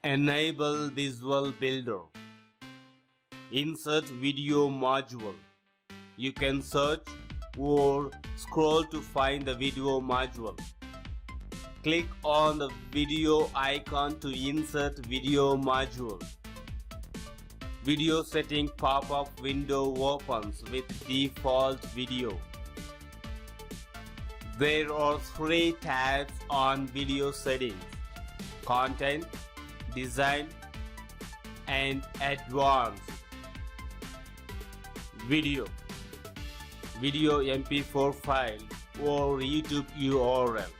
Enable Visual Builder. Insert video module. You can search or scroll to find the video module. Click on the video icon to insert video module. Video setting pop-up window opens with default video. There are 3 tabs on video settings: Content, Design, and Advanced. Video MP4 file or YouTube URL.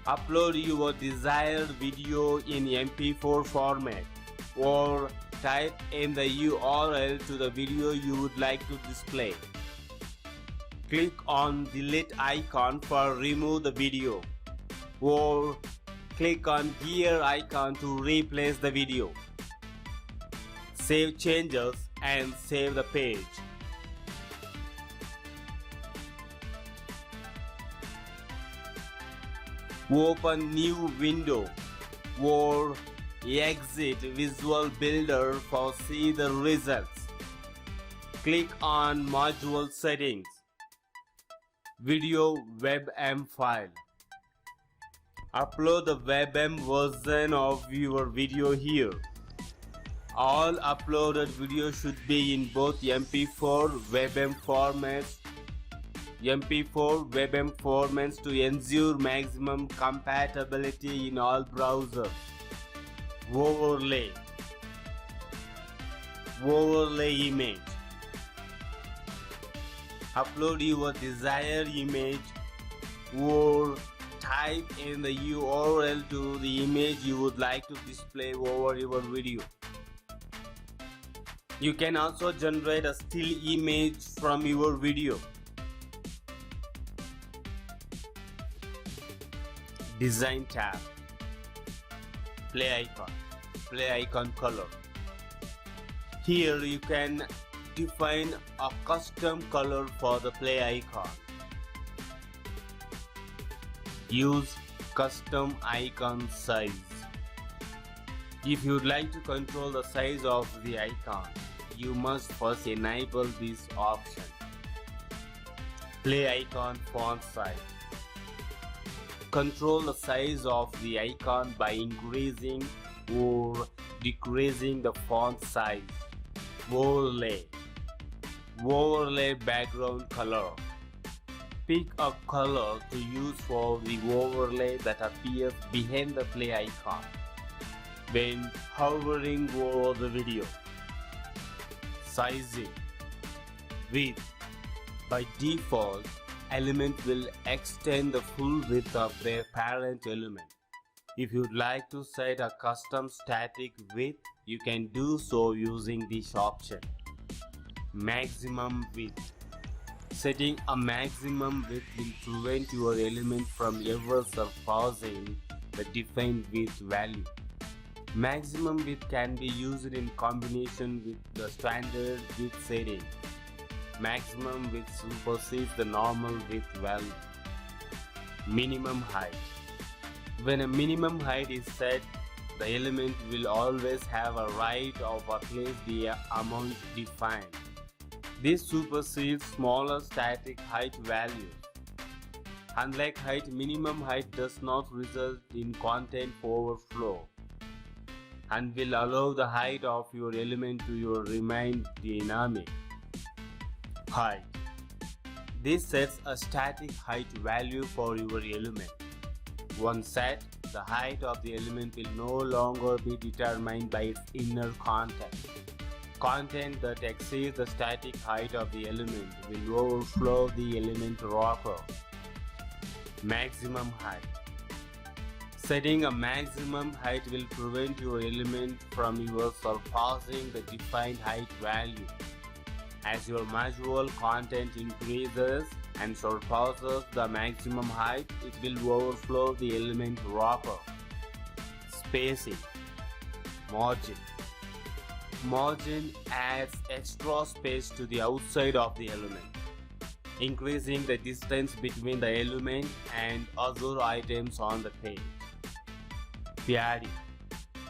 Upload your desired video in MP4 format or type in the URL to the video you would like to display. Click on delete icon for remove the video or click on gear icon to replace the video. Save changes and save the page. Open new window or exit Visual Builder for see the results. Click on module settings. Video WebM file. Upload the WebM version of your video here. All uploaded videos should be in both MP4 WebM formats. MP4 WebM formats to ensure maximum compatibility in all browsers. Overlay image. Upload your desired image or type in the URL to the image you would like to display over your video. You can also generate a still image from your video. Design tab. Play icon color. Here you can define a custom color for the play icon. Use custom icon size. If you would like to control the size of the icon, you must first enable this option. Play icon font size. Control the size of the icon by increasing or decreasing the font size. Overlay background color. Pick a color to use for the overlay that appears behind the play icon when hovering over the video. Sizing. Width. By default, element will extend the full width of their parent element. If you'd like to set a custom static width, you can do so using this option. Maximum width. Setting a maximum width will prevent your element from ever surpassing the defined width value. Maximum width can be used in combination with the standard width setting. Maximum width supersedes the normal width value. Minimum height. When a minimum height is set, the element will always have a right of at least the amount defined. This supersedes smaller static height values. Unlike height, minimum height does not result in content overflow and will allow the height of your element to remain dynamic. Height. This sets a static height value for your element. Once set, the height of the element will no longer be determined by its inner content. Content that exceeds the static height of the element will overflow the element wrapper. Maximum height. Setting a maximum height will prevent your element from surpassing the defined height value. As your module content increases and surpasses the maximum height, it will overflow the element wrapper. Spacing. Margin. Margin adds extra space to the outside of the element, increasing the distance between the element and other items on the page. Padding.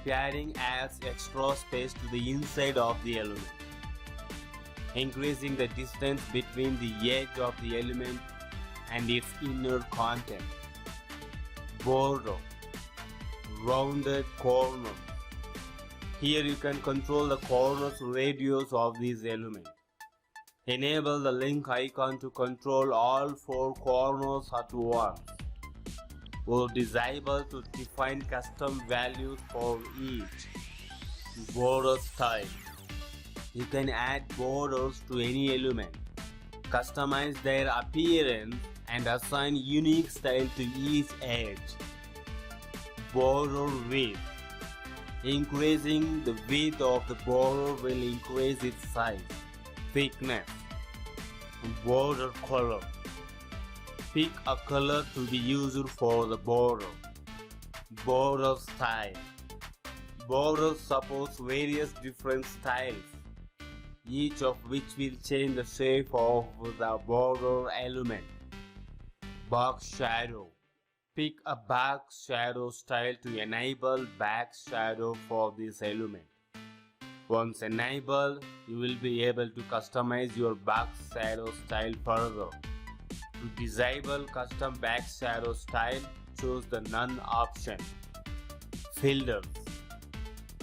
Padding adds extra space to the inside of the element, increasing the distance between the edge of the element and its inner content. Border, rounded corners. Here you can control the corners radius of these elements. Enable the link icon to control all 4 corners at once, or disable to define custom values for each. Border style. You can add borders to any element, customize their appearance, and assign unique style to each edge. Border width. Increasing the width of the border will increase its size. Thickness. Border color. Pick a color to be used for the border. Border style. Border supports various different styles, each of which will change the shape of the border element. Box shadow. Pick a box shadow style to enable box shadow for this element. Once enabled, you will be able to customize your box shadow style further. To disable custom box shadow style, choose the None option. Filters.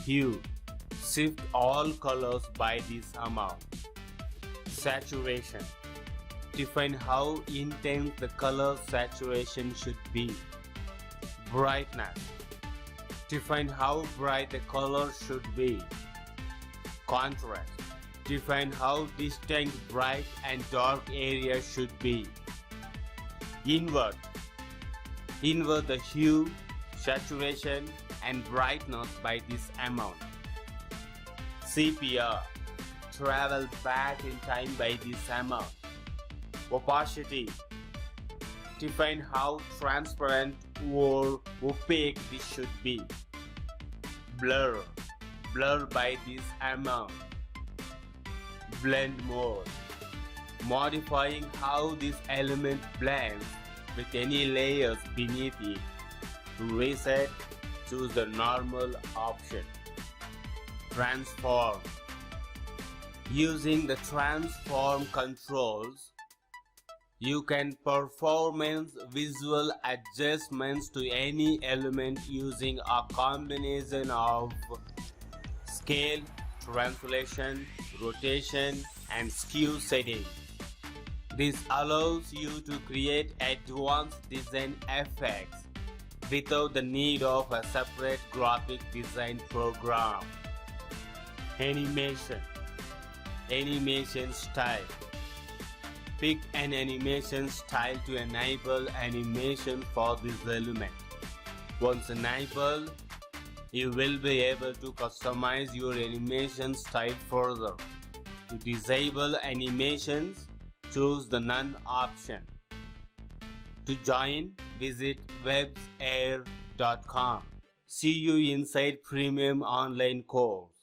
Hue. Shift all colors by this amount. Saturation. Define how intense the color saturation should be. Brightness. Define how bright the color should be. Contrast. Define how distinct bright and dark areas should be. Invert. Invert the hue, saturation, and brightness by this amount. Sepia. Travel back in time by this amount. Opacity. Define how transparent or opaque this should be. Blur. Blur by this amount. Blend mode. Modifying how this element blends with any layers beneath it. To reset, choose the normal option. Transform. Using the transform controls, you can perform visual adjustments to any element using a combination of scale, translation, rotation, and skew settings. This allows you to create advanced design effects without the need of a separate graphic design program. Animation. Animation style. Pick an animation style to enable animation for this element. Once enabled, you will be able to customize your animation style further. To disable animations, choose the None option. To join, visit websair.com. See you inside premium online course.